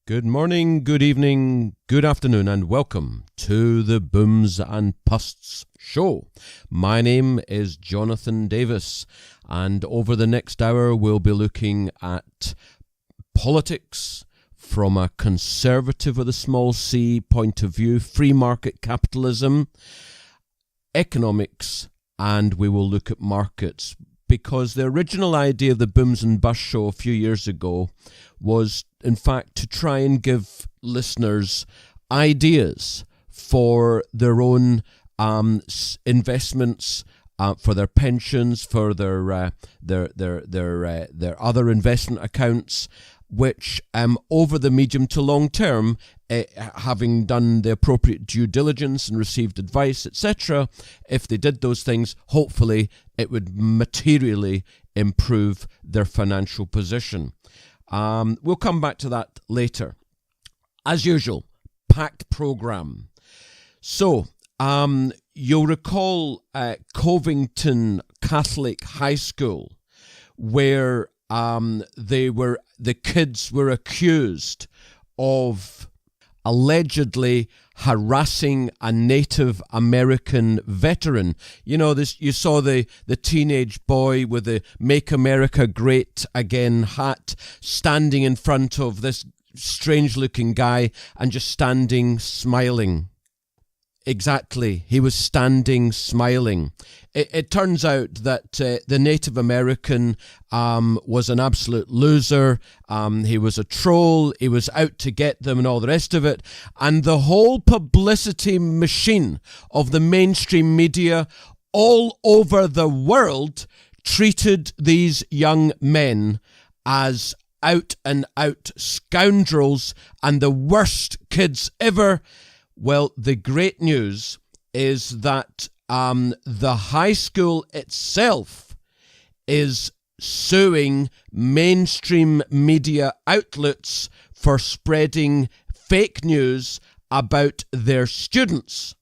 Good morning, good evening, good afternoon, and welcome to the Booms and Pusts show. My name is Jonathan Davis, and over the next hour we'll be looking at politics from a conservative with a small c point of view, free market capitalism, economics, and we will look at markets. Because the original idea of the Booms and Busts show a few years ago was, in fact, to try and give listeners ideas for their own investments, for their pensions, for their other investment accounts, which over the medium to long term, having done the appropriate due diligence and received advice, etc., if they did those things, hopefully it would materially improve their financial position. We'll come back to that later. As usual, packed program. So, you'll recall Covington Catholic High School, where the kids were accused of allegedly harassing a Native American veteran. You know, this. You saw the teenage boy with the Make America Great Again hat standing in front of this strange-looking guy and just standing smiling. Exactly, he was standing smiling. It turns out that the Native American was an absolute loser. He was a troll. He was out to get them and all the rest of it. And the whole publicity machine of the mainstream media all over the world treated these young men as out and out scoundrels and the worst kids ever. Well, the great news is that the high school itself is suing mainstream media outlets for spreading fake news about their students.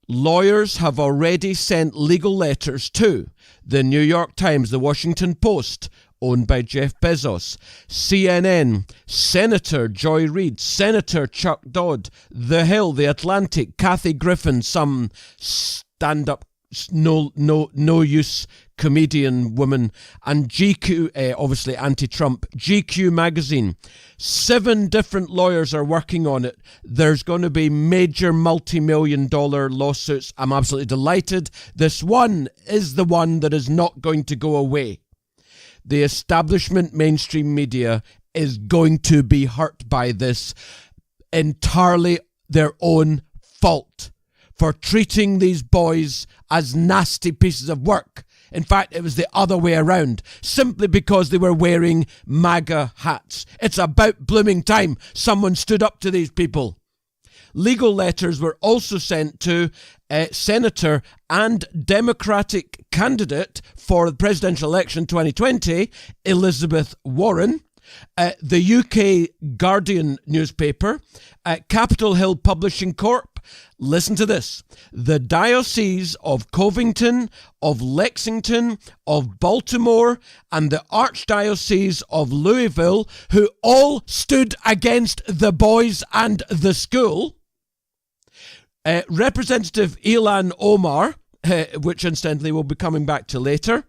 Lawyers have already sent legal letters to the New York Times, the Washington Post, owned by Jeff Bezos, CNN, Senator Joy Reid, Senator Chuck Todd, The Hill, The Atlantic, Kathy Griffin, some stand-up, no-use comedian woman, and GQ, obviously anti-Trump, GQ magazine. 7 different lawyers are working on it. There's going to be major multi-million-dollar lawsuits. I'm absolutely delighted. This one is the one that is not going to go away. The establishment mainstream media is going to be hurt by this, entirely their own fault for treating these boys as nasty pieces of work. In fact, it was the other way around, simply because they were wearing MAGA hats. It's about blooming time someone stood up to these people. Legal letters were also sent to Senator and Democratic candidate for the presidential election 2020, Elizabeth Warren, the UK Guardian newspaper, Capitol Hill Publishing Corp. Listen to this. The Diocese of Covington, of Lexington, of Baltimore, and the Archdiocese of Louisville, who all stood against the boys and the school. Representative Ilhan Omar, which incidentally we'll be coming back to later,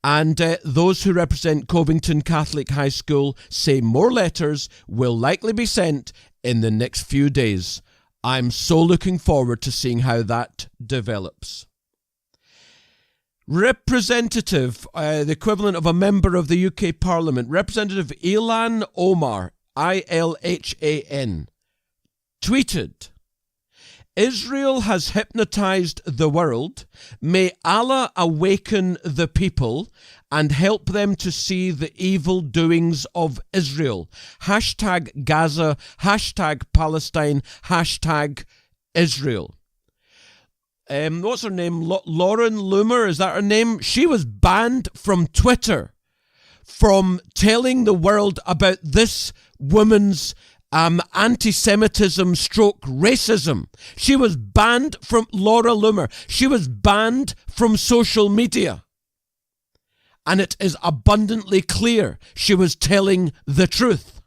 and those who represent Covington Catholic High School say more letters will likely be sent in the next few days. I'm so looking forward to seeing how that develops. Representative, the equivalent of a member of the UK Parliament, Representative Ilhan Omar, ILHAN, tweeted, Israel has hypnotized the world. May Allah awaken the people and help them to see the evil doings of Israel. Hashtag Gaza, hashtag Palestine, hashtag Israel. What's her name? Lauren Loomer, is that her name? She was banned from Twitter from telling the world about this woman's anti-Semitism stroke racism. She was banned from Laura Loomer. She was banned from social media. And it is abundantly clear she was telling the truth.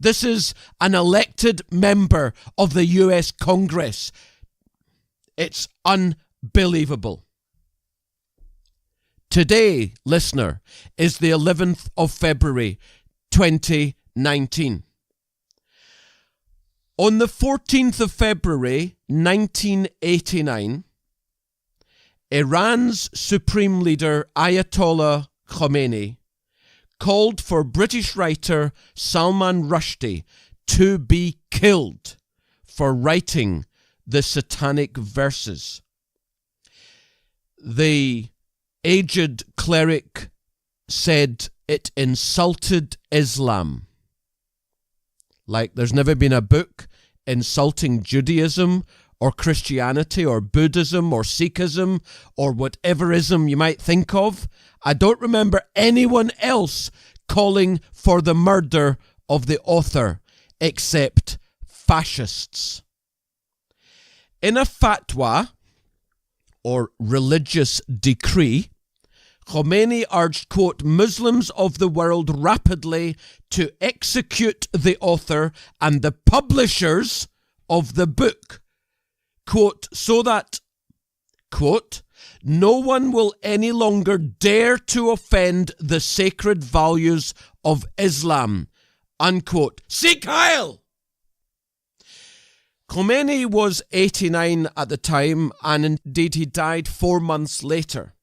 This is an elected member of the US Congress. It's unbelievable. Today, listener, is the 11th of February, 2019. On the 14th of February, 1989, Iran's supreme leader, Ayatollah Khomeini, called for British writer Salman Rushdie to be killed for writing the satanic verses. The aged cleric said it insulted Islam. Like there's never been a book insulting Judaism or Christianity or Buddhism or Sikhism or whatever ism you might think of. I don't remember anyone else calling for the murder of the author except fascists. In a fatwa, or religious decree, Khomeini urged, quote, Muslims of the world rapidly to execute the author and the publishers of the book, quote, so that, quote, no one will any longer dare to offend the sacred values of Islam, unquote. Sieg Heil! Khomeini was 89 at the time, and indeed he died 4 months later.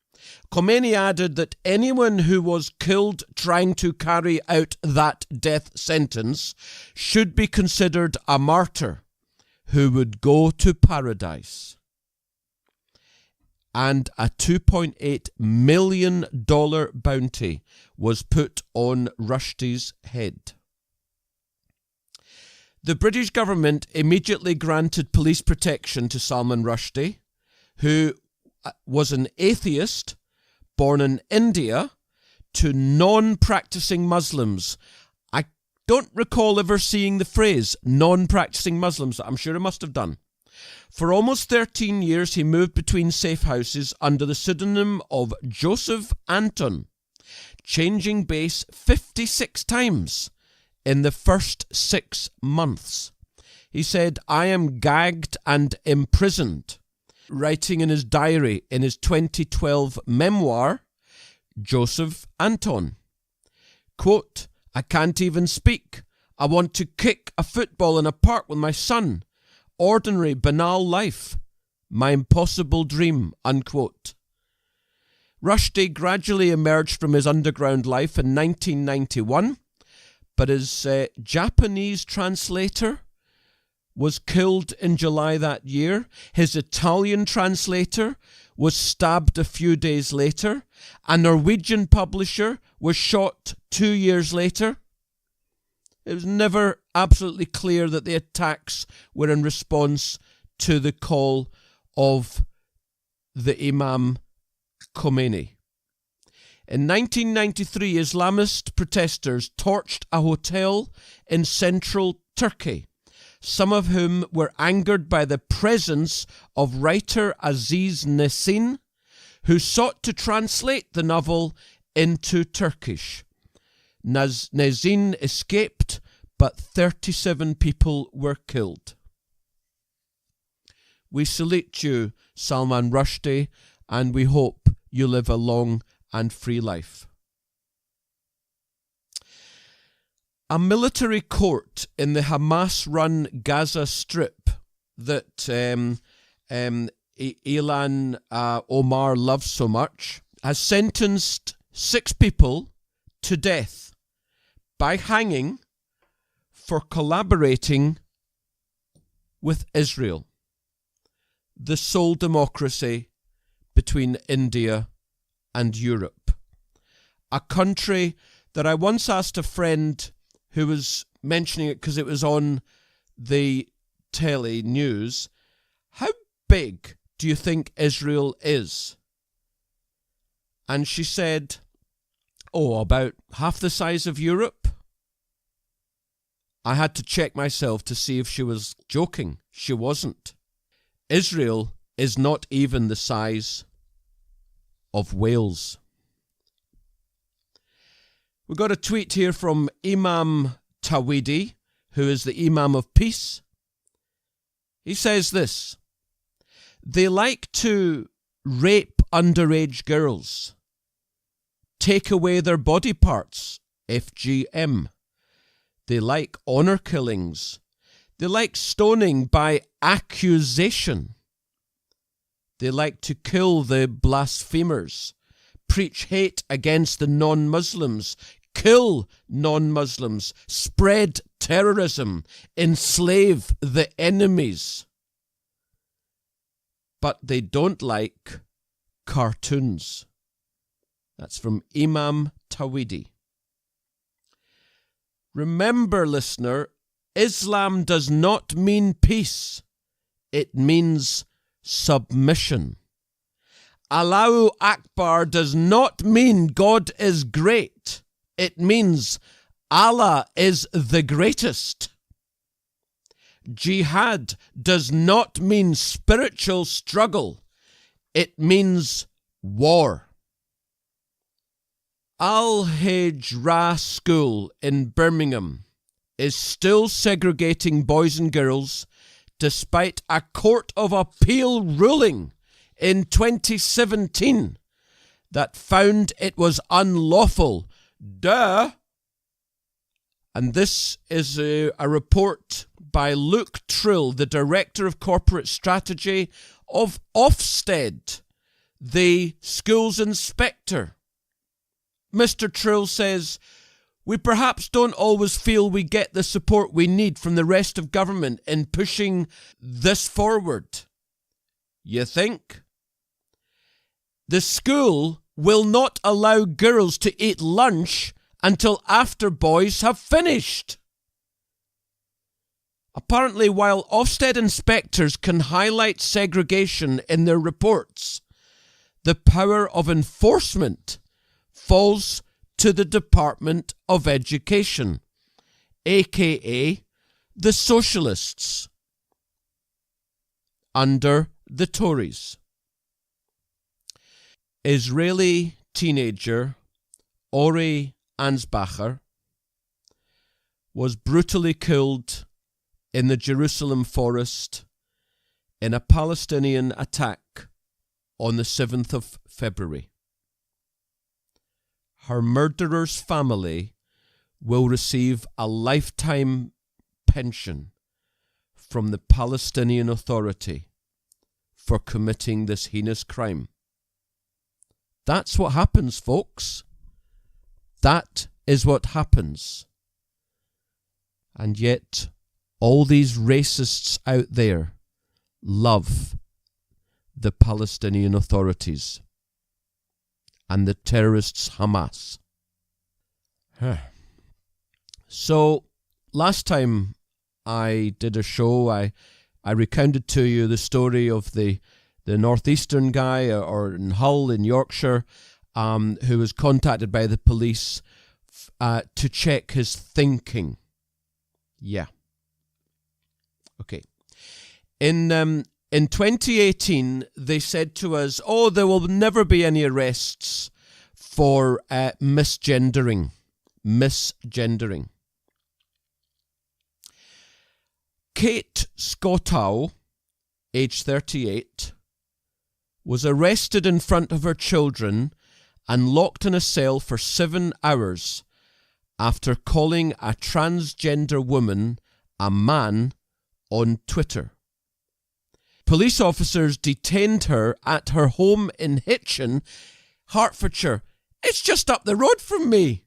Khomeini added that anyone who was killed trying to carry out that death sentence should be considered a martyr who would go to paradise. And a $2.8 million bounty was put on Rushdie's head. The British government immediately granted police protection to Salman Rushdie, who was an atheist born in India, to non-practicing Muslims. I don't recall ever seeing the phrase non-practicing Muslims. I'm sure I must have done. For almost 13 years, he moved between safe houses under the pseudonym of Joseph Anton, changing base 56 times in the first 6 months. He said, I am gagged and imprisoned, writing in his diary in his 2012 memoir, Joseph Anton. Quote, I can't even speak. I want to kick a football in a park with my son. Ordinary, banal life. My impossible dream, unquote. Rushdie gradually emerged from his underground life in 1991, but his Japanese translator was killed in July that year. His Italian translator was stabbed a few days later. A Norwegian publisher was shot 2 years later. It was never absolutely clear that the attacks were in response to the call of the Imam Khomeini. In 1993, Islamist protesters torched a hotel in central Turkey, some of whom were angered by the presence of writer Aziz Nesin, who sought to translate the novel into Turkish. Nesin escaped, but 37 people were killed. We salute you, Salman Rushdie, and we hope you live a long and free life. A military court in the Hamas-run Gaza Strip that Ilhan Omar loves so much has sentenced 6 people to death by hanging for collaborating with Israel, the sole democracy between India and Europe. A country that I once asked a friend who was mentioning it because it was on the telly news, how big do you think Israel is? And she said, oh, about half the size of Europe. I had to check myself to see if she was joking. She wasn't. Israel is not even the size of Wales. We got a tweet here from Imam Tawidi, who is the Imam of Peace. He says this: they like to rape underage girls, take away their body parts, FGM. They like honor killings. They like stoning by accusation. They like to kill the blasphemers, preach hate against the non-Muslims, kill non-Muslims, spread terrorism, enslave the enemies. But they don't like cartoons. That's from Imam Tawhidi. Remember, listener, Islam does not mean peace. It means submission. Allahu Akbar does not mean God is great. It means Allah is the greatest. Jihad does not mean spiritual struggle. It means war. Al-Hijra School in Birmingham is still segregating boys and girls despite a Court of Appeal ruling in 2017 that found it was unlawful. Duh! And this is a report by Luke Trill, the Director of Corporate Strategy of Ofsted, the school's inspector. Mr. Trill says, we perhaps don't always feel we get the support we need from the rest of government in pushing this forward. You think? The school will not allow girls to eat lunch until after boys have finished. Apparently, while Ofsted inspectors can highlight segregation in their reports, the power of enforcement falls to the Department of Education, aka the Socialists, under the Tories. Israeli teenager Ori Ansbacher was brutally killed in the Jerusalem forest in a Palestinian attack on the 7th of February. Her murderer's family will receive a lifetime pension from the Palestinian Authority for committing this heinous crime. That's what happens, folks. That is what happens. And yet, all these racists out there love the Palestinian authorities and the terrorists Hamas. So, last time I did a show, I recounted to you the story of the northeastern guy or in Hull in Yorkshire who was contacted by the police to check his thinking. Yeah. Okay. In 2018, they said to us, there will never be any arrests for misgendering. Kate Scottow, age 38, was arrested in front of her children and locked in a cell for 7 hours after calling a transgender woman a man on Twitter. Police officers detained her at her home in Hitchin, Hertfordshire. It's just up the road from me.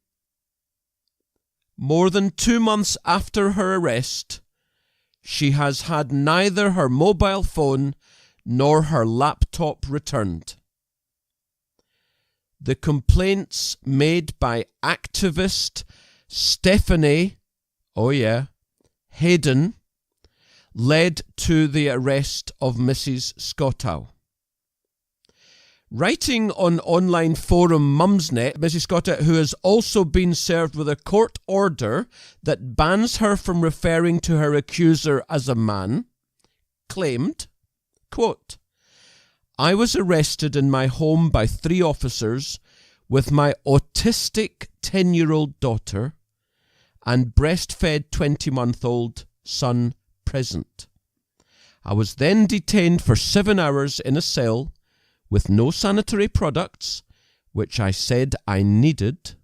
More than 2 months after her arrest, she has had neither her mobile phone nor her laptop returned. The complaints made by activist Stephanie, Hayden, led to the arrest of Mrs. Scottow. Writing on online forum Mumsnet, Mrs. Scottow, who has also been served with a court order that bans her from referring to her accuser as a man, claimed, quote, I was arrested in my home by 3 officers with my autistic 10-year-old daughter and breastfed 20-month-old son present. I was then detained for 7 hours in a cell with no sanitary products, which I said I needed,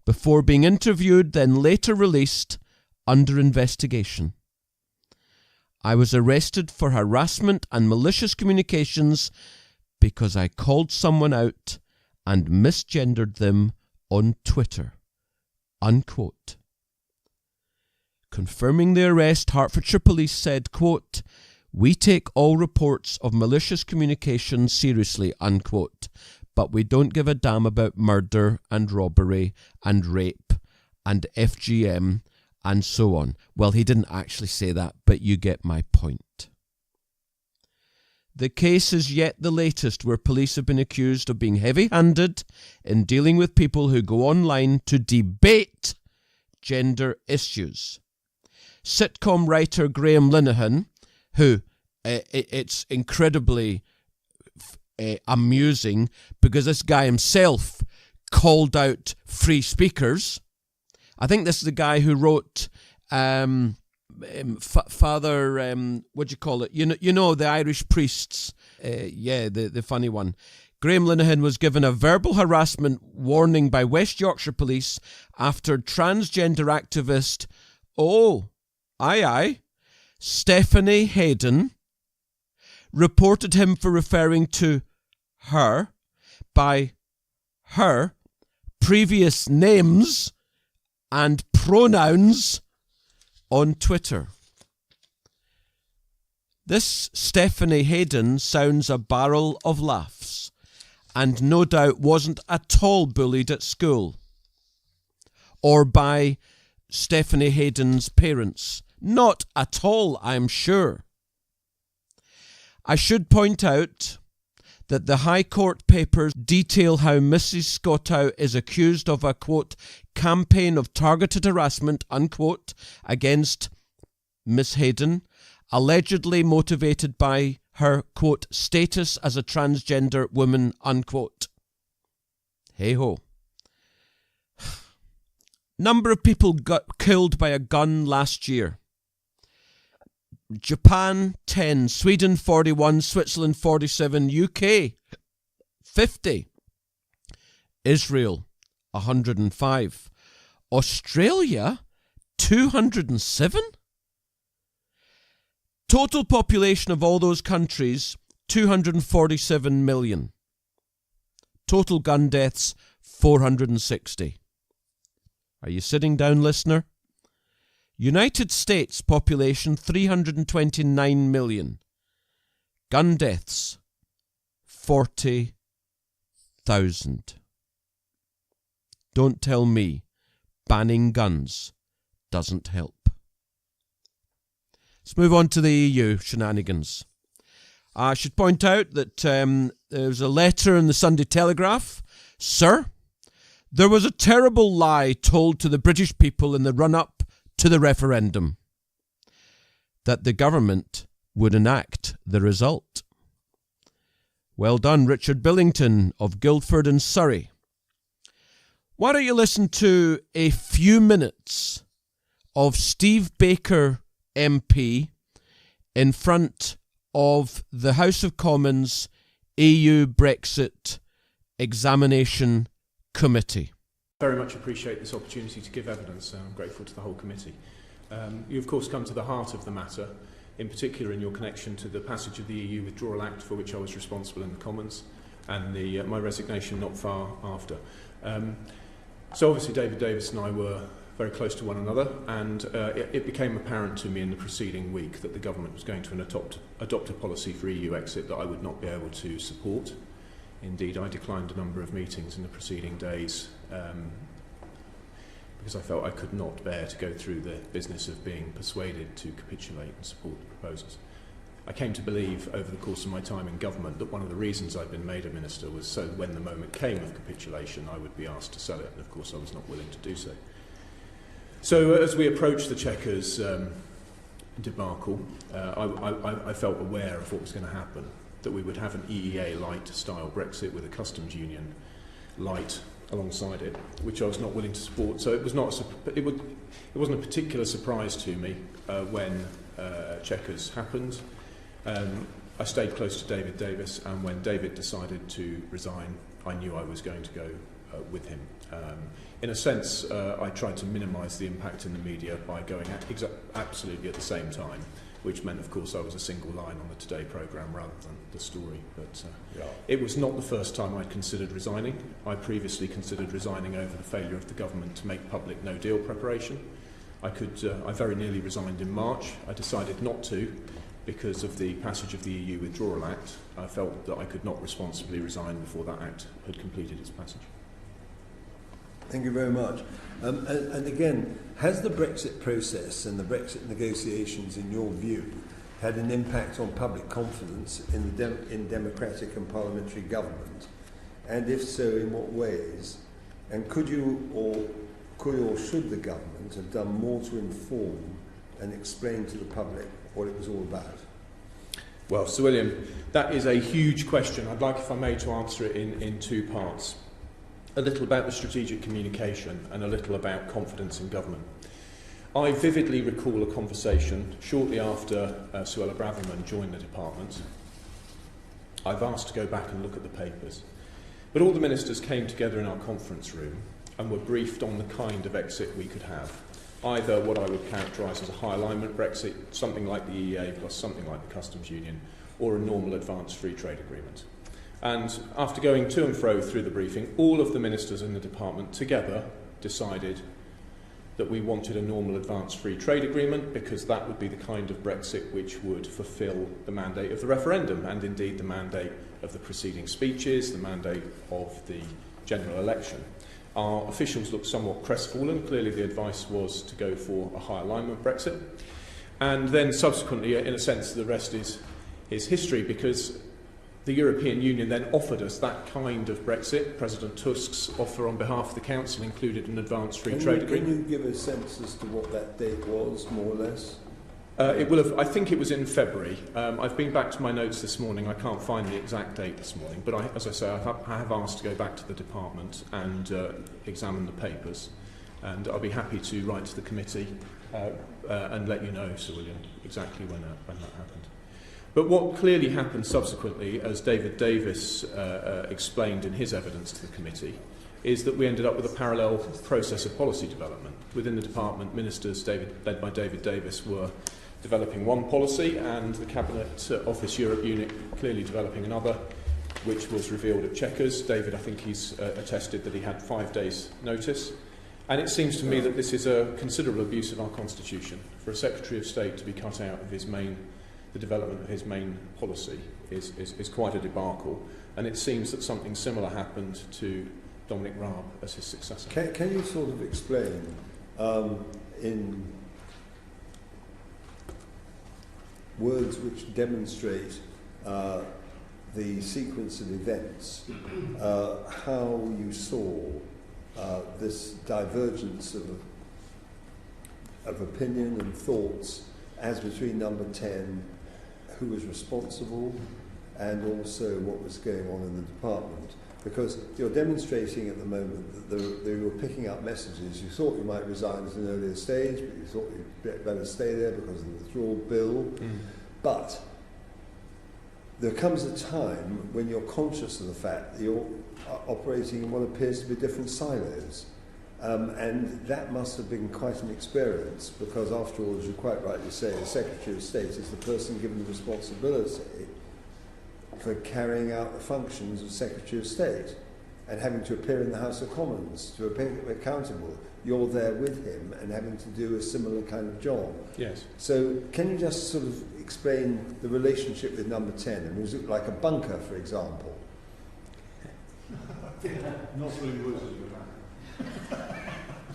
before being interviewed, then later released under investigation. I was arrested for harassment and malicious communications because I called someone out and misgendered them on Twitter." Unquote. Confirming the arrest, Hertfordshire Police said, quote, "We take all reports of malicious communication seriously," unquote, "but we don't give a damn about murder and robbery and rape and FGM and so on." Well, he didn't actually say that, but you get my point. The case is yet the latest where police have been accused of being heavy-handed in dealing with people who go online to debate gender issues. Sitcom writer Graham Linehan, who it's incredibly amusing because this guy himself called out free speakers. I think this is the guy who wrote Father, what do you call it? You know the Irish priests. The funny one. Graham Linehan was given a verbal harassment warning by West Yorkshire Police after transgender activist, Stephanie Hayden, reported him for referring to her by her previous names and pronouns on Twitter. This Stephanie Hayden sounds a barrel of laughs and no doubt wasn't at all bullied at school or by Stephanie Hayden's parents. Not at all, I'm sure. I should point out that the High Court papers detail how Mrs. Scottow is accused of a, quote, campaign of targeted harassment, unquote, against Miss Hayden, allegedly motivated by her, quote, status as a transgender woman, unquote. Hey-ho. Number of people got killed by a gun last year. Japan 10, Sweden 41, Switzerland 47, UK 50, Israel 105, Australia 207. Total population of all those countries 247 million. Total gun deaths 460. Are you sitting down, listener? United States population 329 million. Gun deaths 40,000. Don't tell me banning guns doesn't help. Let's move on to the EU shenanigans. I should point out that there was a letter in the Sunday Telegraph. Sir, there was a terrible lie told to the British people in the run-up to the referendum, that the government would enact the result. Well done, Richard Billington of Guildford in Surrey. Why don't you listen to a few minutes of Steve Baker MP in front of the House of Commons EU Brexit Examination Committee. Very much appreciate this opportunity to give evidence, and I'm grateful to the whole committee. You of course come to the heart of the matter, in particular in your connection to the passage of the EU Withdrawal Act, for which I was responsible in the Commons, and my resignation not far after. So obviously David Davis and I were very close to one another, and it became apparent to me in the preceding week that the government was going to adopt a policy for EU exit that I would not be able to support. Indeed, I declined a number of meetings in the preceding days because I felt I could not bear to go through the business of being persuaded to capitulate and support the proposals. I came to believe over the course of my time in government that one of the reasons I'd been made a minister was so when the moment came of capitulation I would be asked to sell it, and of course I was not willing to do so. So as we approached the Chequers debacle, I felt aware of what was going to happen, that we would have an EEA light style Brexit with a customs union light alongside it, which I was not willing to support. So it was not it wasn't a particular surprise to me when Chequers happened. I stayed close to David Davis, and when David decided to resign, I knew I was going to go with him. In a sense, I tried to minimise the impact in the media by going absolutely at the same time, which meant, of course, I was a single line on the Today programme rather than the story. But it was not the first time I'd considered resigning. I previously considered resigning over the failure of the government to make public no-deal preparation. I very nearly resigned in March. I decided not to because of the passage of the EU Withdrawal Act. I felt that I could not responsibly resign before that act had completed its passage. Thank you very much. And again, has the Brexit process and the Brexit negotiations, in your view, had an impact on public confidence in democratic and parliamentary government? And if so, in what ways? And could or should the government have done more to inform and explain to the public what it was all about? Well, Sir William, that is a huge question. I'd like, if I may, to answer it in two parts. A little about the strategic communication and a little about confidence in government. I vividly recall a conversation shortly after Suella Braverman joined the department. I've asked to go back and look at the papers. But all the ministers came together in our conference room and were briefed on the kind of exit we could have. Either what I would characterise as a high alignment Brexit, something like the EEA plus something like the Customs Union, or a normal advanced free trade agreement. And after going to and fro through the briefing, all of the ministers in the department together decided that we wanted a normal advanced free trade agreement because that would be the kind of Brexit which would fulfil the mandate of the referendum and indeed the mandate of the preceding speeches, the mandate of the general election. Our officials looked somewhat crestfallen. Clearly the advice was to go for a high alignment Brexit. And then subsequently, in a sense, the rest is history, because the European Union then offered us that kind of Brexit. President Tusk's offer on behalf of the Council included an advanced free trade agreement. Can you give a sense as to what that date was, more or less? It will have. I think it was in February. I've been back to my notes this morning. I can't find the exact date this morning, but as I say, I have asked to go back to the department and examine the papers, and I'll be happy to write to the committee and let you know, Sir William, exactly when that happened. But what clearly happened subsequently, as David Davis explained in his evidence to the committee, is that we ended up with a parallel process of policy development. Within the department, ministers led by David Davis were developing one policy, and the Cabinet Office Europe unit clearly developing another, which was revealed at Chequers. David, I think he's attested that he had 5 days' notice. And it seems to me that this is a considerable abuse of our Constitution. For a Secretary of State to be cut out of the development of his main policy is quite a debacle. And it seems that something similar happened to Dominic Raab as his successor. Can you sort of explain in words which demonstrate the sequence of events how you saw this divergence of opinion and thoughts as between number 10, who was responsible, and also what was going on in the department? Because you're demonstrating at the moment that you were picking up messages. You thought you might resign at an earlier stage, but you thought you'd better stay there because of the withdrawal bill. But there comes a time when you're conscious of the fact that you're operating in what appears to be different silos. And that must have been quite an experience, because after all, as you quite rightly say, the Secretary of State is the person given the responsibility for carrying out the functions of Secretary of State and having to appear in the House of Commons, to appear accountable. You're there with him and having to do a similar kind of job. Yes. So can you just sort of explain the relationship with number 10? And was it like a bunker, for example? Not really words as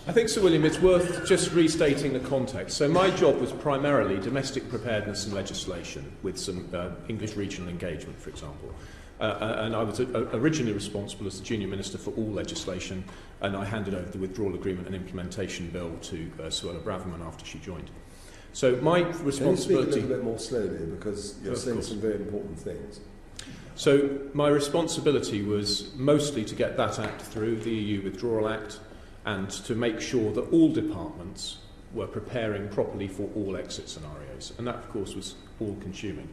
I think, Sir William, it's worth just restating the context. So my job was primarily domestic preparedness and legislation with some English regional engagement, for example. And I was originally responsible as the junior minister for all legislation, and I handed over the withdrawal agreement and implementation bill to Suella Braverman after she joined. So my responsibility... Can you speak a little bit more slowly, because you're saying some very important things. So my responsibility was mostly to get that Act through, the EU Withdrawal Act, and to make sure that all departments were preparing properly for all exit scenarios. And that, of course, was all-consuming.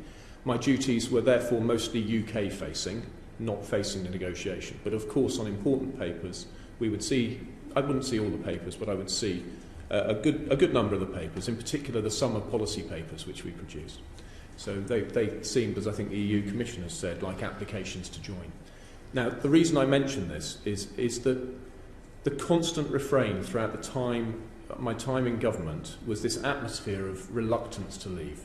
My duties were therefore mostly UK-facing, not facing the negotiation. But of course, on important papers, we would see, I wouldn't see all the papers, but I would see a good number of the papers, in particular the summer policy papers which we produced. So they seemed, as I think the EU Commissioner said, like applications to join. Now, the reason I mention this is that the constant refrain throughout the time, my time in government, was this atmosphere of reluctance to leave.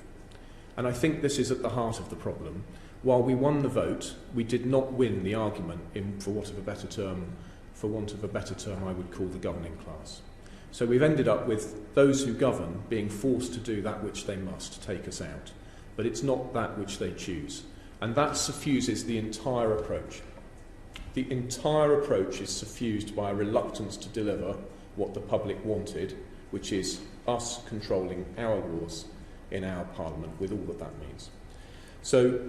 And I think this is at the heart of the problem. While we won the vote, we did not win the argument for want of a better term, I would call the governing class. So we've ended up with those who govern being forced to do that which they must, take us out. But it's not that which they choose. And that suffuses the entire approach. The entire approach is suffused by a reluctance to deliver what the public wanted, which is us controlling our wars in our parliament, with all that means. So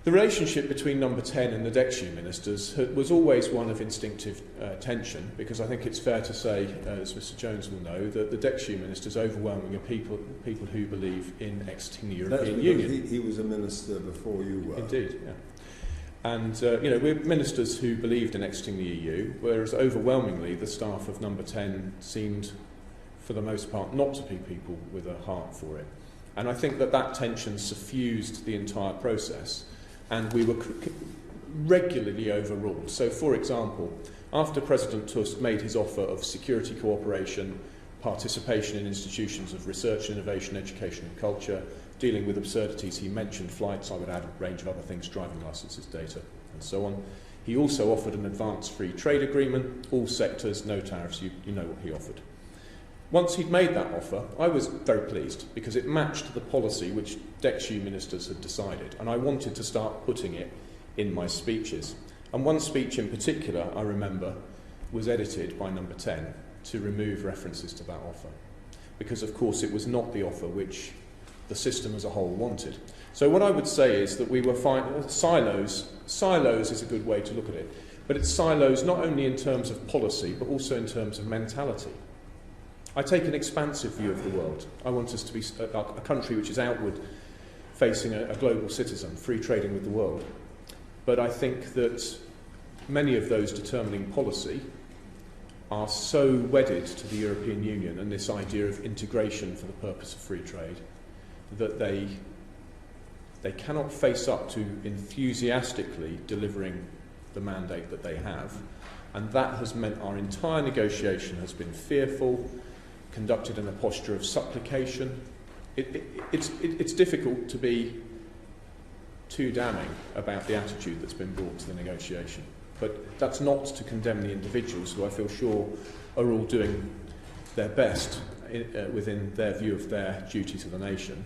the relationship between Number 10 and the Dexter ministers was always one of instinctive tension, because I think it's fair to say, as Mr Jones will know, that the Dexter ministers overwhelmingly are people who believe in exiting the European Union. He was a minister before you were. Indeed, yeah. And, we're ministers who believed in exiting the EU, whereas overwhelmingly the staff of Number 10 seemed, for the most part, not to be people with a heart for it. And I think that tension suffused the entire process, and we were regularly overruled. So, for example, after President Tusk made his offer of security cooperation, participation in institutions of research, innovation, education and culture, dealing with absurdities, he mentioned flights, I would add a range of other things, driving licences, data, and so on. He also offered an advanced free trade agreement, all sectors, no tariffs, you know what he offered. Once he'd made that offer, I was very pleased, because it matched the policy which Dexter ministers had decided, and I wanted to start putting it in my speeches. And one speech in particular, I remember, was edited by Number 10 to remove references to that offer, because of course it was not the offer which the system as a whole wanted. So what I would say is that we were silos. Silos is a good way to look at it, but it's silos not only in terms of policy, but also in terms of mentality. I take an expansive view of the world. I want us to be a country which is outward, facing a global citizen, free trading with the world. But I think that many of those determining policy are so wedded to the European Union and this idea of integration for the purpose of free trade that they cannot face up to enthusiastically delivering the mandate that they have. And that has meant our entire negotiation has been fearful, conducted in a posture of supplication. It's difficult to be too damning about the attitude that's been brought to the negotiation. But that's not to condemn the individuals who I feel sure are all doing their best within their view of their duty to the nation.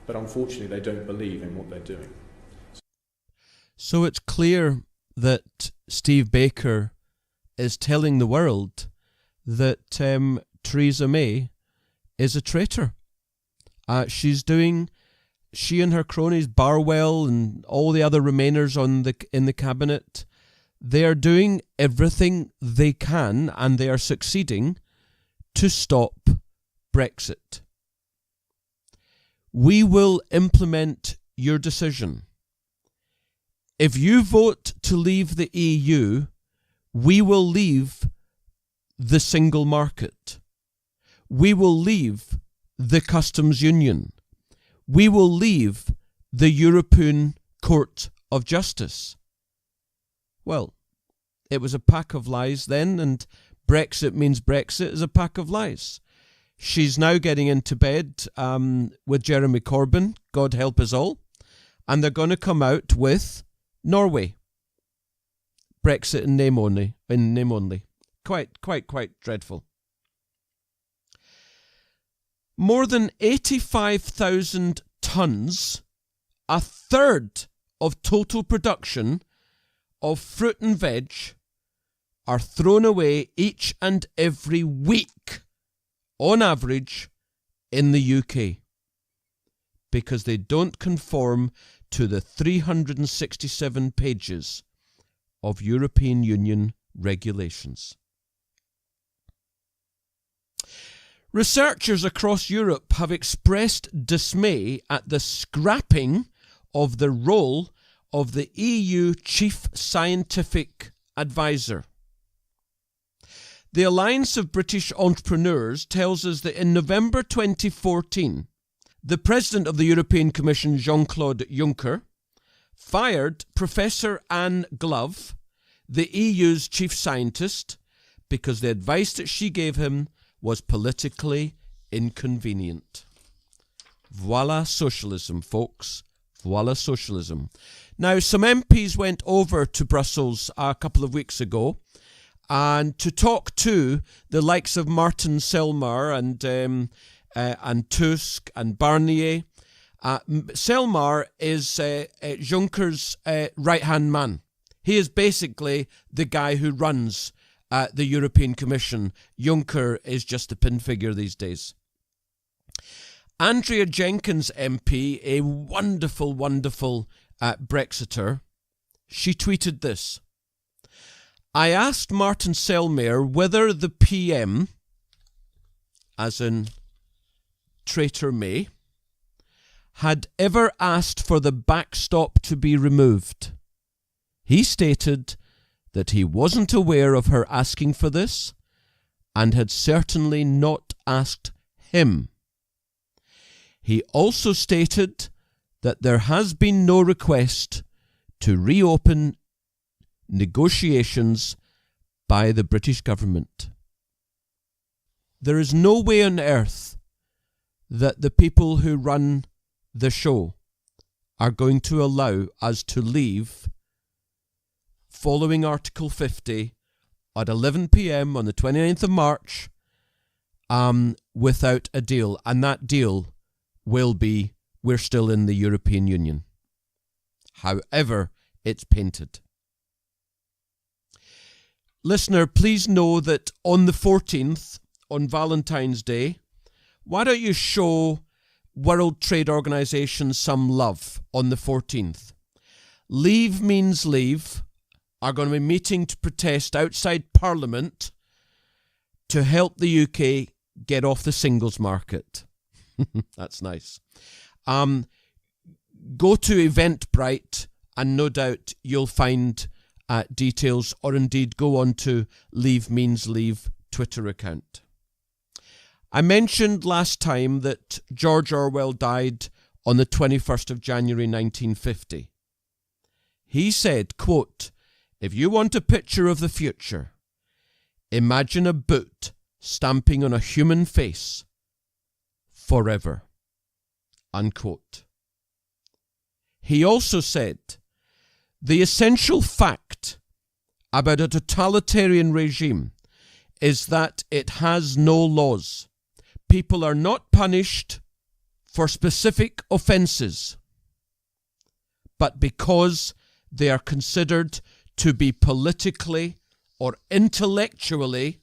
But unfortunately, they don't believe in what they're doing. So it's clear that Steve Baker is telling the world that Theresa May is a traitor. She and her cronies, Barwell and all the other remainers in the cabinet, they are doing everything they can, and they are succeeding, to stop Brexit. We will implement your decision. If you vote to leave the EU, we will leave the single market. We will leave the customs union. We will leave the European Court of Justice. Well, it was a pack of lies then, and Brexit means Brexit is a pack of lies. She's now getting into bed with Jeremy Corbyn, God help us all, and they're going to come out with Norway. Brexit in name only. Quite dreadful. More than 85,000 tonnes, a third of total production of fruit and veg, are thrown away each and every week, on average, in the UK, because they don't conform to the 367 pages of European Union regulations. Researchers across Europe have expressed dismay at the scrapping of the role of the EU Chief Scientific Advisor. The Alliance of British Entrepreneurs tells us that in November 2014, the President of the European Commission, Jean-Claude Juncker, fired Professor Anne Glove, the EU's chief scientist, because the advice that she gave him was politically inconvenient. Voila socialism, folks. Voila socialism. Now, some MPs went over to Brussels a couple of weeks ago and to talk to the likes of Martin Selmayr and Tusk and Barnier. Selmayr is Juncker's right-hand man. He is basically the guy who runs the European Commission. Juncker is just a pin figure these days. Andrea Jenkins MP, a wonderful, wonderful Brexiter, she tweeted this. I asked Martin Selmayr whether the PM, as in traitor May, had ever asked for the backstop to be removed. He stated that he wasn't aware of her asking for this and had certainly not asked him. He also stated that there has been no request to reopen negotiations by the British government. There is no way on earth that the people who run the show are going to allow us to leave following Article 50 at 11 p.m. on the 29th of March without a deal. And that deal will be, we're still in the European Union, however it's painted. Listener, please know that on the 14th, on Valentine's Day, why don't you show World Trade Organization some love on the 14th? Leave Means Leave are going to be meeting to protest outside Parliament to help the UK get off the singles market. That's nice. Go to Eventbrite and no doubt you'll find details, or indeed go on to Leave Means Leave Twitter account. I mentioned last time that George Orwell died on the 21st of January 1950. He said, quote, if you want a picture of the future, imagine a boot stamping on a human face forever, unquote. He also said, the essential fact about a totalitarian regime is that it has no laws. People are not punished for specific offences, but because they are considered to be politically or intellectually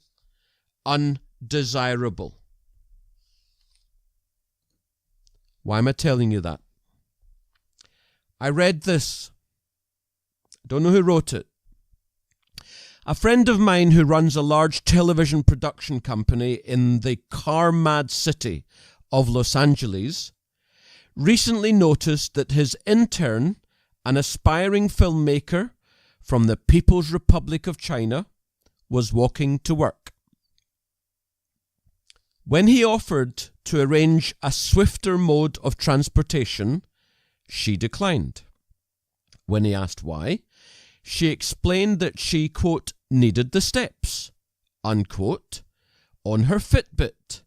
undesirable. Why am I telling you that? I read this. I don't know who wrote it. A friend of mine who runs a large television production company in the car-mad city of Los Angeles recently noticed that his intern, an aspiring filmmaker from the People's Republic of China, was walking to work. When he offered to arrange a swifter mode of transportation, she declined. When he asked why, she explained that she, quote, needed the steps, unquote, on her Fitbit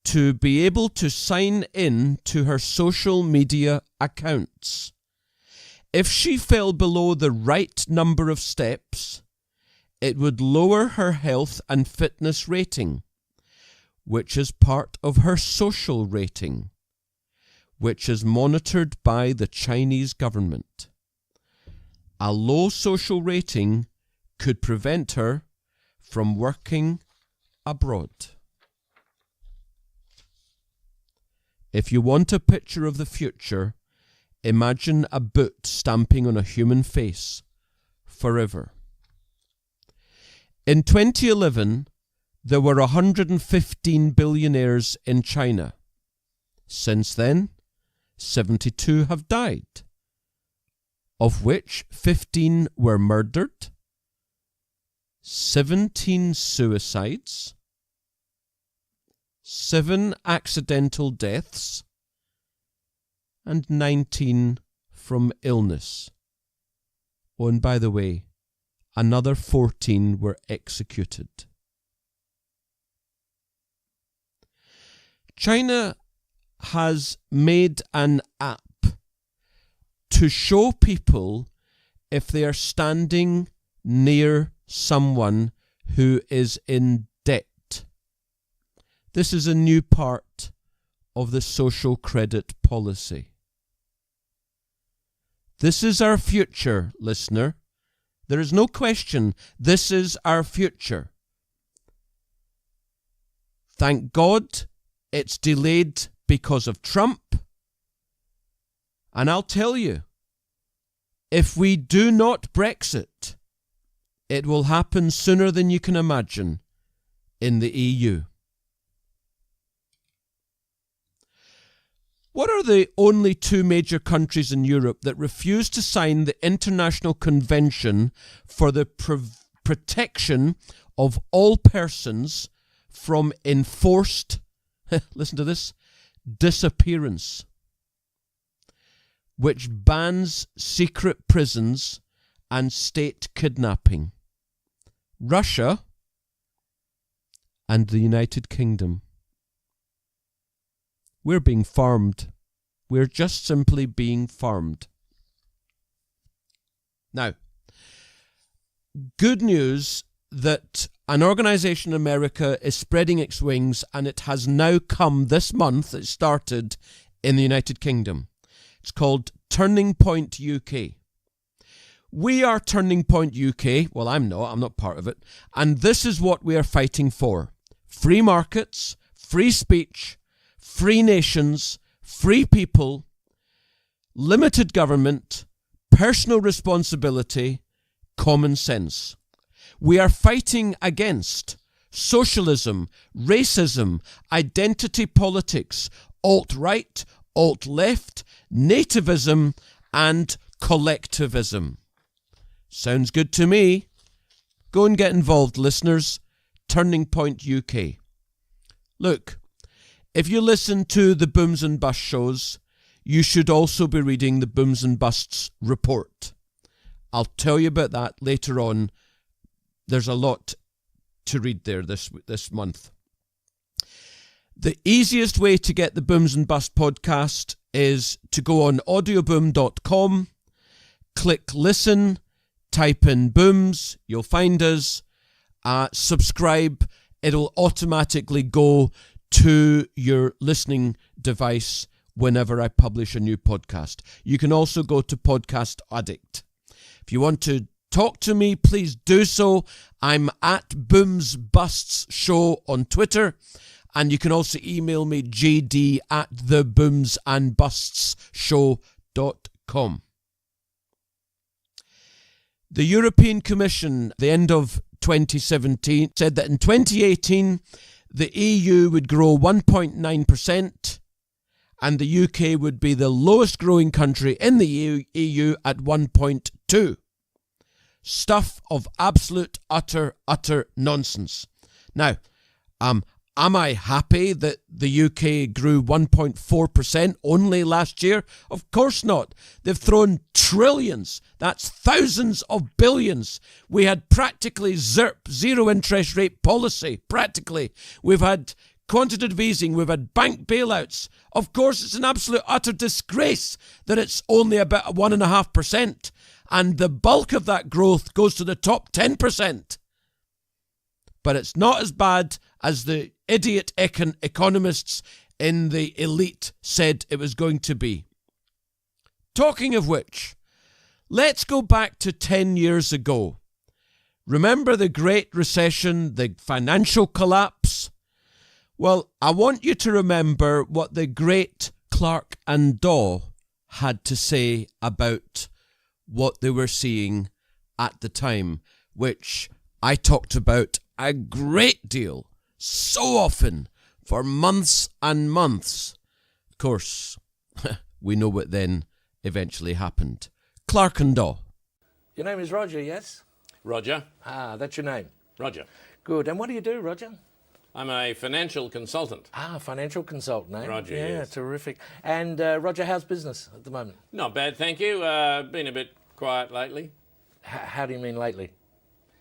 to be able to sign in to her social media accounts. If she fell below the right number of steps, it would lower her health and fitness rating, which is part of her social rating, which is monitored by the Chinese government. A low social rating could prevent her from working abroad. If you want a picture of the future, Imagine a boot stamping on a human face forever. In 2011, there were 115 billionaires in China. Since then, 72 have died, of which 15 were murdered, 17 suicides, 7 accidental deaths, and 19 from illness. Oh, and by the way, another 14 were executed. China has made an app to show people if they are standing near someone who is in debt. This is a new part of the social credit policy. This is our future, listener. There is no question. This is our future. Thank God it's delayed because of Trump. And I'll tell you, if we do not Brexit, it will happen sooner than you can imagine in the EU. What are the only 2 major countries in Europe that refuse to sign the International Convention for the protection of all persons from enforced, listen to this, disappearance, which bans secret prisons and state kidnapping? Russia and the United Kingdom. We're being farmed. We're just simply being farmed. Now, good news that an organisation in America is spreading its wings, and it has now come this month. It started in the United Kingdom. It's called Turning Point UK. We are Turning Point UK. Well, I'm not part of it. And this is what we are fighting for. Free markets, free speech, free nations, free people, limited government, personal responsibility, common sense. We are fighting against socialism, racism, identity politics, alt-right, alt-left, nativism, and collectivism. Sounds good to me. Go and get involved, listeners. Turning Point UK. Look, if you listen to the Booms and Busts shows, you should also be reading the Booms and Busts report. I'll tell you about that later on. There's a lot to read there this month. The easiest way to get the Booms and Busts podcast is to go on audioboom.com, click listen, type in Booms, you'll find us, subscribe, it'll automatically go to your listening device whenever I publish a new podcast. You can also go to Podcast Addict. If you want to talk to me, please do so. I'm at Booms Busts Show on Twitter. And you can also email me, jd@theboomsandbustsshow.com. The European Commission, the end of 2017, said that in 2018, the EU would grow 1.9% and the UK would be the lowest growing country in the EU at 1.2%. Stuff of absolute, utter nonsense. Now, am I happy that the UK grew 1.4% only last year? Of course not. They've thrown trillions. That's thousands of billions. We had practically zero interest rate policy. Practically. We've had quantitative easing. We've had bank bailouts. Of course, it's an absolute utter disgrace that it's only about 1.5%. And the bulk of that growth goes to the top 10%. But it's not as bad as the idiot economists in the elite said it was going to be. Talking of which, let's go back to 10 years ago. Remember the Great Recession, the financial collapse? Well, I want you to remember what the great Clark and Daw had to say about what they were seeing at the time, which I talked about a great deal, so often, for months and months. Of course, we know what then eventually happened. Clark and Daw. Your name is Roger, yes? Roger. Ah, that's your name. Roger. Good. And what do you do, Roger? I'm a financial consultant. Ah, financial consultant, eh? Roger, yeah, yes. Terrific. And Roger, how's business at the moment? Not bad, thank you. Been a bit quiet lately. How do you mean lately?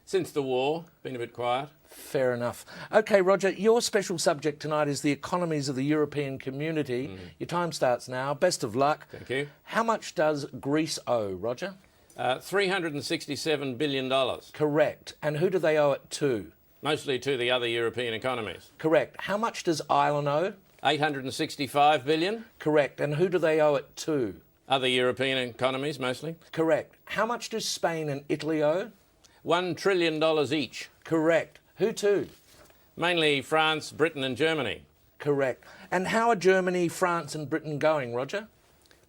Since the war, been a bit quiet. Fair enough. Okay, Roger, your special subject tonight is the economies of the European community. Your time starts now. Best of luck. Thank you. How much does Greece owe, Roger? $367 billion. Correct. And who do they owe it to? Mostly to the other European economies. Correct. How much does Ireland owe? $865 billion. Correct. And who do they owe it to? Other European economies, mostly. Correct. How much do Spain and Italy owe? $1 trillion each. Correct. Who to? Mainly France, Britain and Germany. Correct. And how are Germany, France and Britain going, Roger?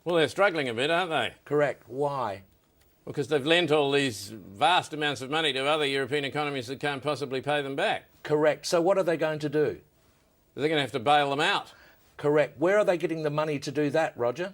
Well, they're struggling a bit, aren't they? Correct. Why? Because they've lent all these vast amounts of money to other European economies that can't possibly pay them back. Correct. So what are they going to do? They're going to have to bail them out. Correct. Where are they getting the money to do that, Roger?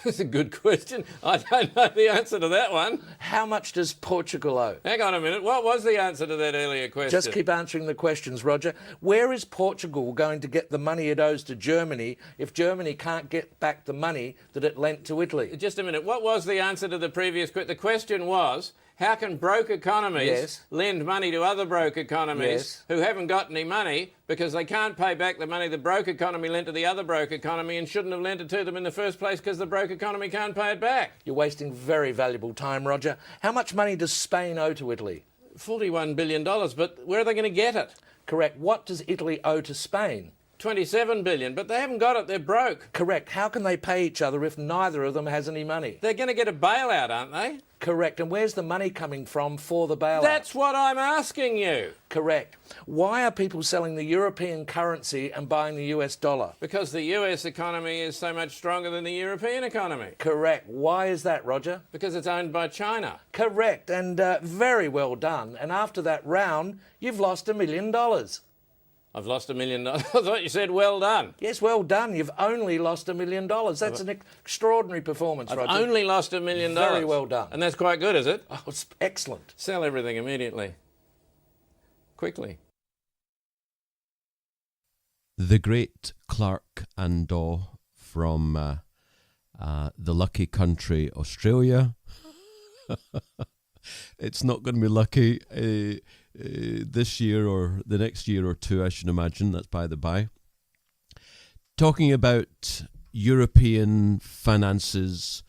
That's a good question. I don't know the answer to that one. How much does Portugal owe? Hang on a minute. What was the answer to that earlier question? Just keep answering the questions, Roger. Where is Portugal going to get the money it owes to Germany if Germany can't get back the money that it lent to Italy? Just a minute. What was the answer to the previous question? The question was, how can broke economies lend money to other broke economies who haven't got any money because they can't pay back the money the broke economy lent to the other broke economy and shouldn't have lent it to them in the first place because the broke economy can't pay it back? You're wasting very valuable time, Roger. How much money does Spain owe to Italy? $41 billion, but where are they going to get it? Correct. What does Italy owe to Spain? $27 billion, but they haven't got it. They're broke. Correct. How can they pay each other if neither of them has any money? They're going to get a bailout, aren't they? Correct. And where's the money coming from for the bailout? That's what I'm asking you. Correct. Why are people selling the European currency and buying the US dollar? Because the US economy is so much stronger than the European economy. Correct. Why is that, Roger? Because it's owned by China. Correct. And very well done. And after that round, you've lost $1 million. I've lost $1 million. I thought you said well done. Yes, well done. You've only lost $1 million. That's an extraordinary performance, Roger. I've only lost $1 million. Very well done. And that's quite good, is it? Oh, it's excellent. Sell everything immediately. Quickly. The great Clark and Daw from the lucky country Australia. It's not going to be lucky this year or the next year or two, I should imagine. That's by the by. Talking about European finances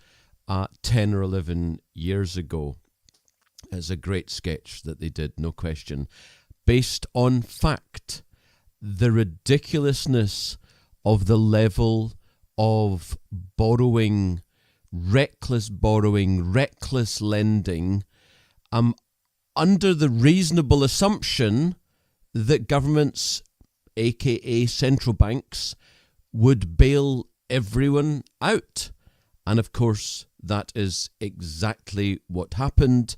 10 or 11 years ago. It's a great sketch that they did, no question. Based on fact, the ridiculousness of the level of borrowing, reckless lending, under the reasonable assumption that governments, aka central banks, would bail everyone out. And of course, that is exactly what happened.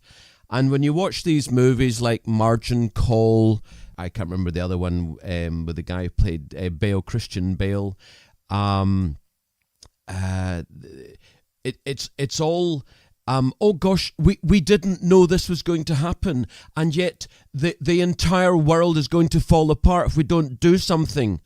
And when you watch these movies like Margin Call, I can't remember the other one with the guy who played Bale, Christian Bale, it's all... oh gosh, we didn't know this was going to happen, and yet the entire world is going to fall apart if we don't do something.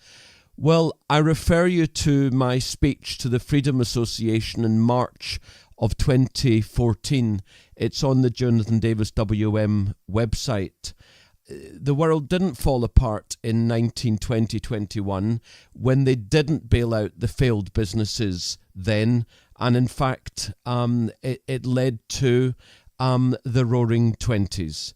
Well, I refer you to my speech to the Freedom Association in March of 2014. It's on the Jonathan Davis WM website. The world didn't fall apart in 1920-21 when they didn't bail out the failed businesses then. And in fact, it led to the Roaring Twenties.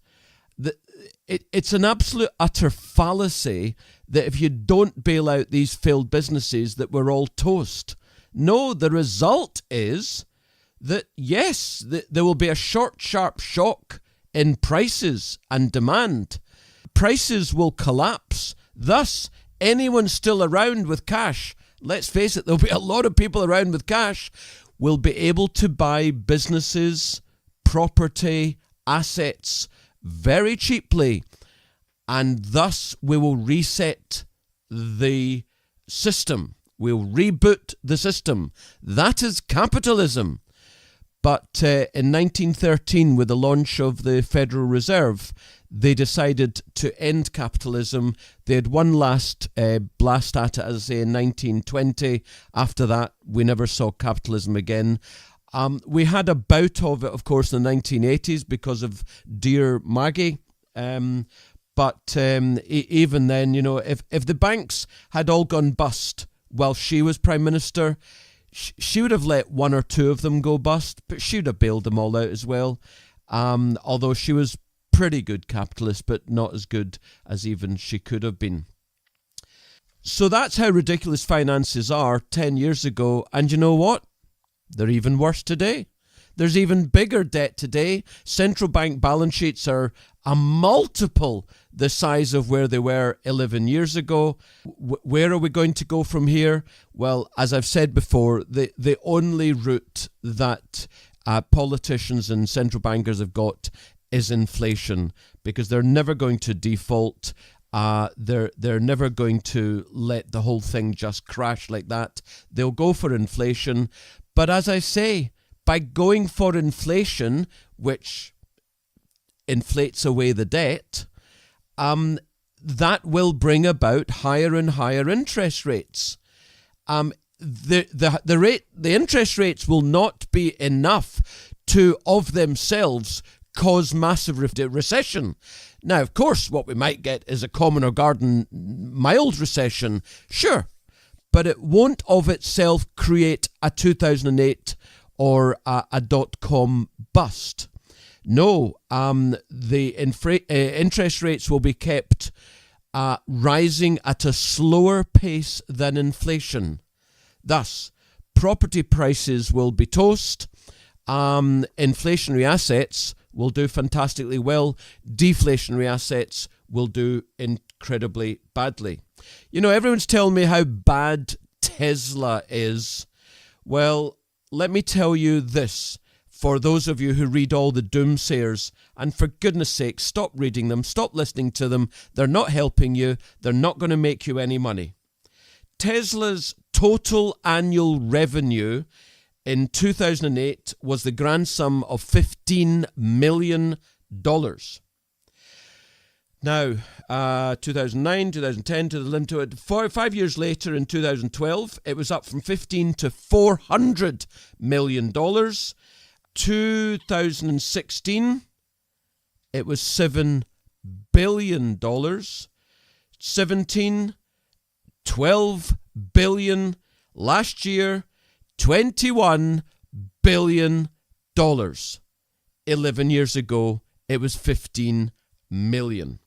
It's an absolute utter fallacy that if you don't bail out these failed businesses that we're all toast. No, the result is that, yes, there will be a short, sharp shock in prices and demand. Prices will collapse. Thus, anyone still around with cash, let's face it, there'll be a lot of people around with cash, will be able to buy businesses, property, assets very cheaply, and thus we will reset the system. We'll reboot the system. That is capitalism. But in 1913, with the launch of the Federal Reserve, they decided to end capitalism. They had one last blast at it, as I say, in 1920. After that, we never saw capitalism again. We had a bout of it, of course, in the 1980s because of dear MAGA. But even then, you know, if the banks had all gone bust while she was Prime Minister, she would have let one or two of them go bust, but she would have bailed them all out as well. Although she was pretty good capitalist, but not as good as even she could have been. So that's how ridiculous finances are 10 years ago. And you know what? They're even worse today. There's even bigger debt today. Central bank balance sheets are a multiple the size of where they were 11 years ago. Where are we going to go from here? Well, as I've said before, the only route that politicians and central bankers have got is inflation, because they're never going to default. They're never going to let the whole thing just crash like that. They'll go for inflation. But as I say, by going for inflation, which inflates away the debt, that will bring about higher and higher interest rates. The interest rates will not be enough to, of themselves, cause massive recession. Now, of course, what we might get is a common or garden mild recession, sure, but it won't of itself create a 2008 or a dot-com bust. No, the interest rates will be kept rising at a slower pace than inflation. Thus, property prices will be toast, inflationary assets will do fantastically well, deflationary assets will do incredibly badly. You know, everyone's telling me how bad Tesla is. Well, let me tell you this, for those of you who read all the doomsayers, and for goodness sake, stop reading them, stop listening to them. They're not helping you. They're not going to make you any money. Tesla's total annual revenue in 2008 was the grand sum of $15 million. Now, 2009, 2010, 5 years later in 2012, it was up from 15 to $400 million. 2016, it was $7 billion. 17, $12 billion. Last year, $21 billion. 11 years ago, it was 15 million.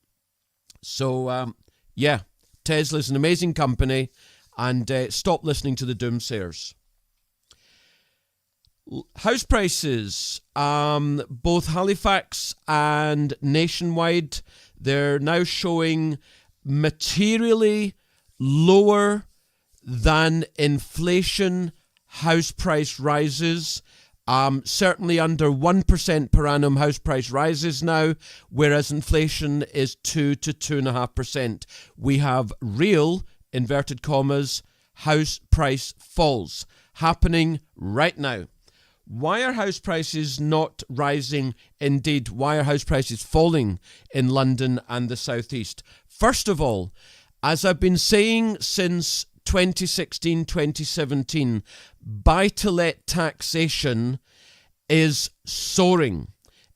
So, yeah, Tesla's an amazing company, and stop listening to the doomsayers. House prices, both Halifax and nationwide, they're now showing materially lower than inflation house price rises. Certainly under 1% per annum house price rises now, whereas inflation is 2 to 2.5%. We have real, inverted commas, house price falls happening right now. Why are house prices not rising? Indeed, why are house prices falling in London and the southeast? First of all, as I've been saying since 2016, 2017, buy-to-let taxation is soaring.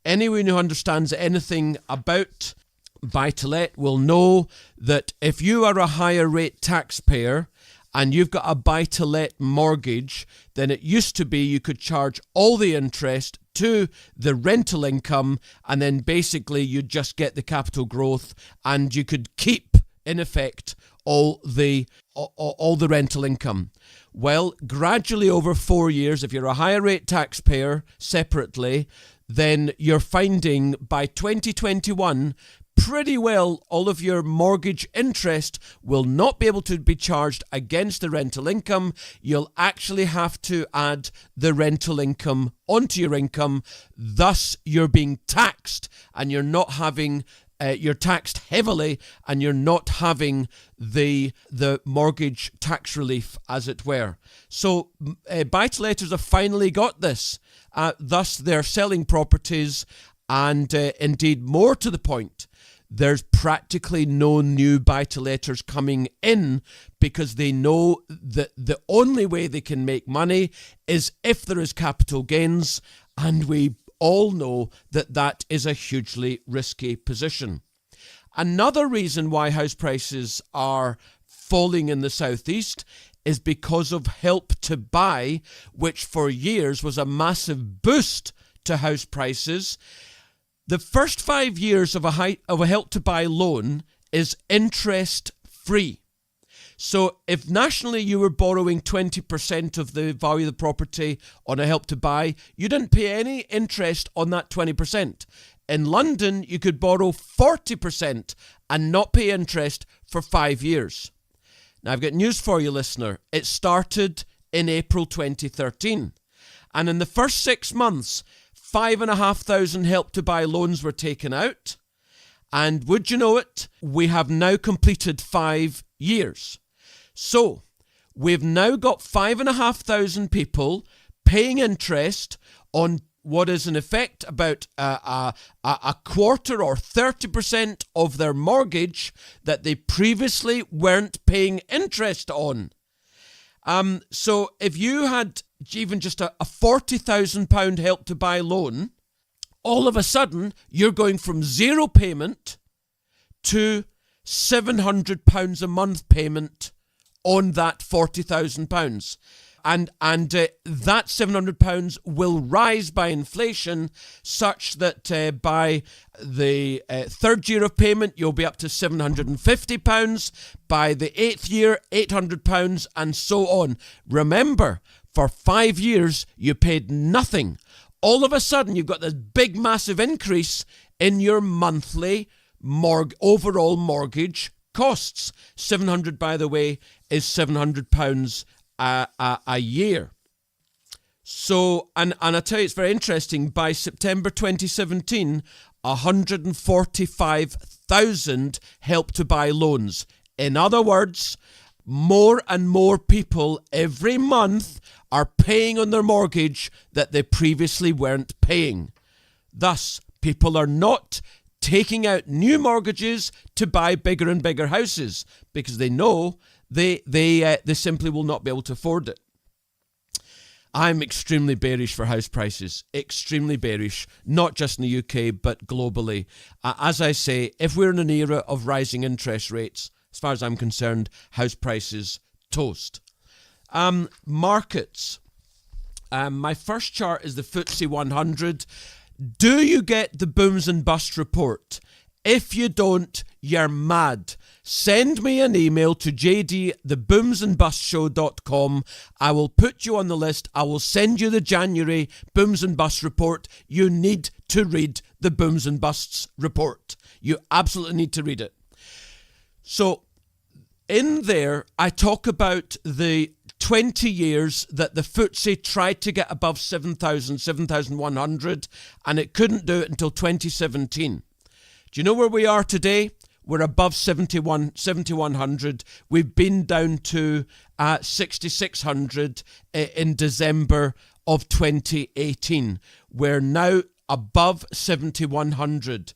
Anyone who understands anything about buy-to-let will know that if you are a higher rate taxpayer and you've got a buy-to-let mortgage, then it used to be you could charge all the interest to the rental income, and then basically you'd just get the capital growth and you could keep, in effect, all the rental income. Well, gradually over 4 years, if you're a higher rate taxpayer separately, then you're finding by 2021, pretty well all of your mortgage interest will not be able to be charged against the rental income. You'll actually have to add the rental income onto your income. Thus, you're being taxed, and you're not having you're taxed heavily, and you're not having the mortgage tax relief, as it were. So buy-to-letters have finally got this. Thus, they're selling properties, and indeed, more to the point, there's practically no new buy-to-letters coming in, because they know that the only way they can make money is if there is capital gains, and we all know that that is a hugely risky position. Another reason why house prices are falling in the southeast is because of Help to Buy, which for years was a massive boost to house prices. The first 5 years of a Help to Buy loan is interest free. So if nationally you were borrowing 20% of the value of the property on a Help to Buy, you didn't pay any interest on that 20%. In London, you could borrow 40% and not pay interest for 5 years. Now, I've got news for you, listener. It started in April 2013. And in the first 6 months, 5,500 Help to Buy loans were taken out. And would you know it, we have now completed 5 years. So, we've now got 5,500 people paying interest on what is in effect about a quarter or 30% of their mortgage that they previously weren't paying interest on. So if you had even just a £40,000 Help to Buy loan, all of a sudden you're going from zero payment to £700 a month payment on that £40,000. And that £700 will rise by inflation, such that by the third year of payment, you'll be up to £750. By the 8th year, £800, and so on. Remember, for 5 years, you paid nothing. All of a sudden, you've got this big, massive increase in your monthly overall mortgage costs. £700, by the way, is £700 a year. So, and I tell you, it's very interesting. By September 2017, 145,000 Help to Buy loans. In other words, more and more people every month are paying on their mortgage that they previously weren't paying. Thus, people are not taking out new mortgages to buy bigger and bigger houses, because they know they simply will not be able to afford it. I'm extremely bearish for house prices, extremely bearish, not just in the UK, but globally. As I say, if we're in an era of rising interest rates, as far as I'm concerned, house prices toast. Markets. My first chart is the FTSE 100. Do you get the booms and bust report? If you don't, you're mad. Send me an email to jd@theboomsandbustshow.com. I will put you on the list. I will send you the January booms and busts report. You need to read the booms and busts report. You absolutely need to read it. So in there, I talk about the 20 years that the FTSE tried to get above 7,100, and it couldn't do it until 2017. Do you know where we are today? We're above 7,100. We've been down to 6,600 in December of 2018. We're now above 7,100.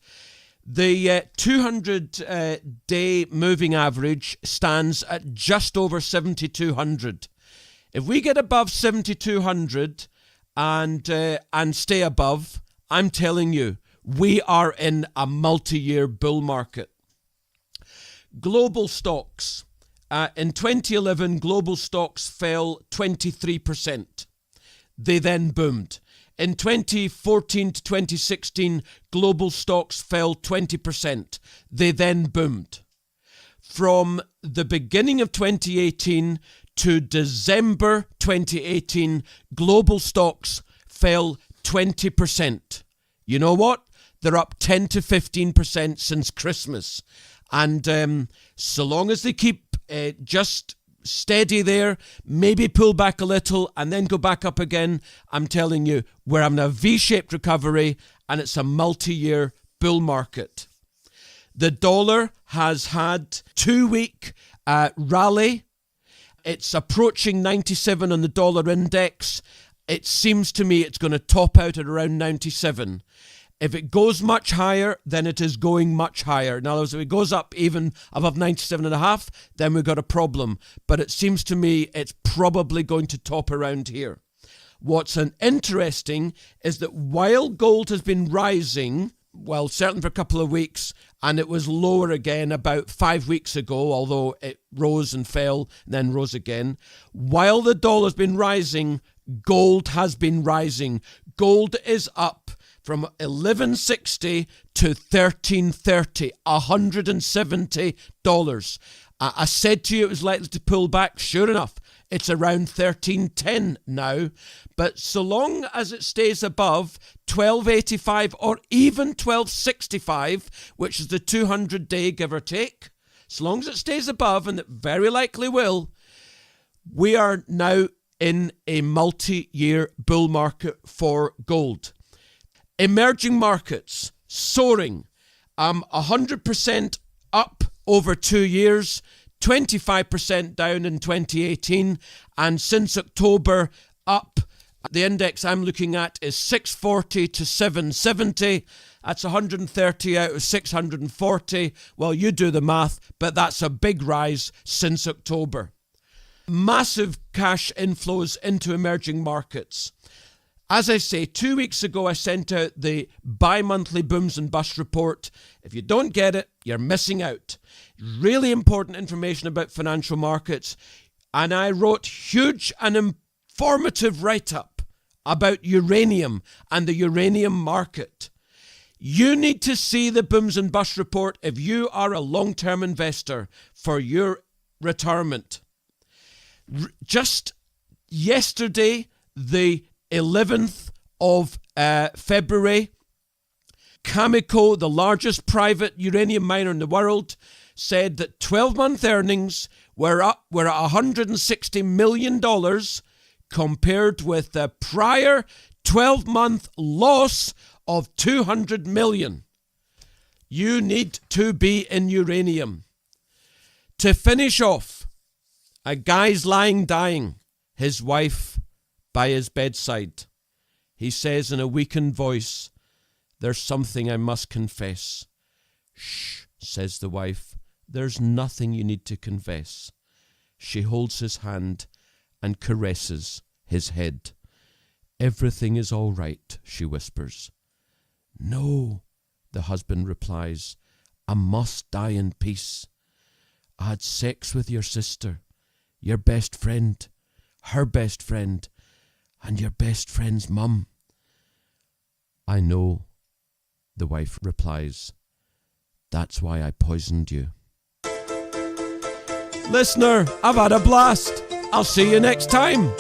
The 200-day moving average stands at just over 7,200. If we get above 7,200 and stay above, I'm telling you, we are in a multi-year bull market. Global stocks. In 2011, global stocks fell 23%. They then boomed. In 2014 to 2016, global stocks fell 20%. They then boomed. From the beginning of 2018 to December 2018, global stocks fell 20%. You know what? they're up 10 to 15% since Christmas. And so long as they keep just steady there, maybe pull back a little and then go back up again, I'm telling you, we're having a V-shaped recovery and it's a multi-year bull market. The dollar has had 2-week rally. It's approaching 97 on the dollar index. It seems to me it's going to top out at around 97. If it goes much higher, then it is going much higher. In other words, if it goes up even above 97.5, then we've got a problem. But it seems to me it's probably going to top around here. What's interesting is that while gold has been rising, well, certainly for a couple of weeks, and it was lower again about 5 weeks ago, although it rose and fell, and then rose again. While the dollar's been rising, gold has been rising. Gold is up from 1160 to 1330, $170. I said to you it was likely to pull back. Sure enough, it's around 1310 now. But so long as it stays above 1285 or even 1265, which is the 200-day give or take, so long as it stays above, and it very likely will, we are now in a multi-year bull market for gold. Emerging markets soaring, 100% up over 2 years, 25% down in 2018, and since October up. The index I'm looking at is 640 to 770. That's 130 out of 640. Well, you do the math, but that's a big rise since October. Massive cash inflows into emerging markets. As I say, 2 weeks ago, I sent out the bi-monthly booms and bust report. If you don't get it, you're missing out. Really important information about financial markets. And I wrote huge and informative write-up about uranium and the uranium market. You need to see the booms and bust report if you are a long-term investor for your retirement. Just yesterday, the 11th of February, Cameco, the largest private uranium miner in the world, said that 12-month earnings were at $160 million compared with the prior 12-month loss of $200 million. You need to be in uranium. To finish off, a guy's lying dying, his wife by his bedside. He says in a weakened voice, "There's something I must confess." "Shh," says the wife, "there's nothing you need to confess." She holds his hand and caresses his head. "Everything is all right," she whispers. "No," the husband replies, "I must die in peace. I had sex with your sister, your best friend, her best friend, and your best friend's mum." "I know," the wife replies. "That's why I poisoned you." Listener, I've had a blast. I'll see you next time.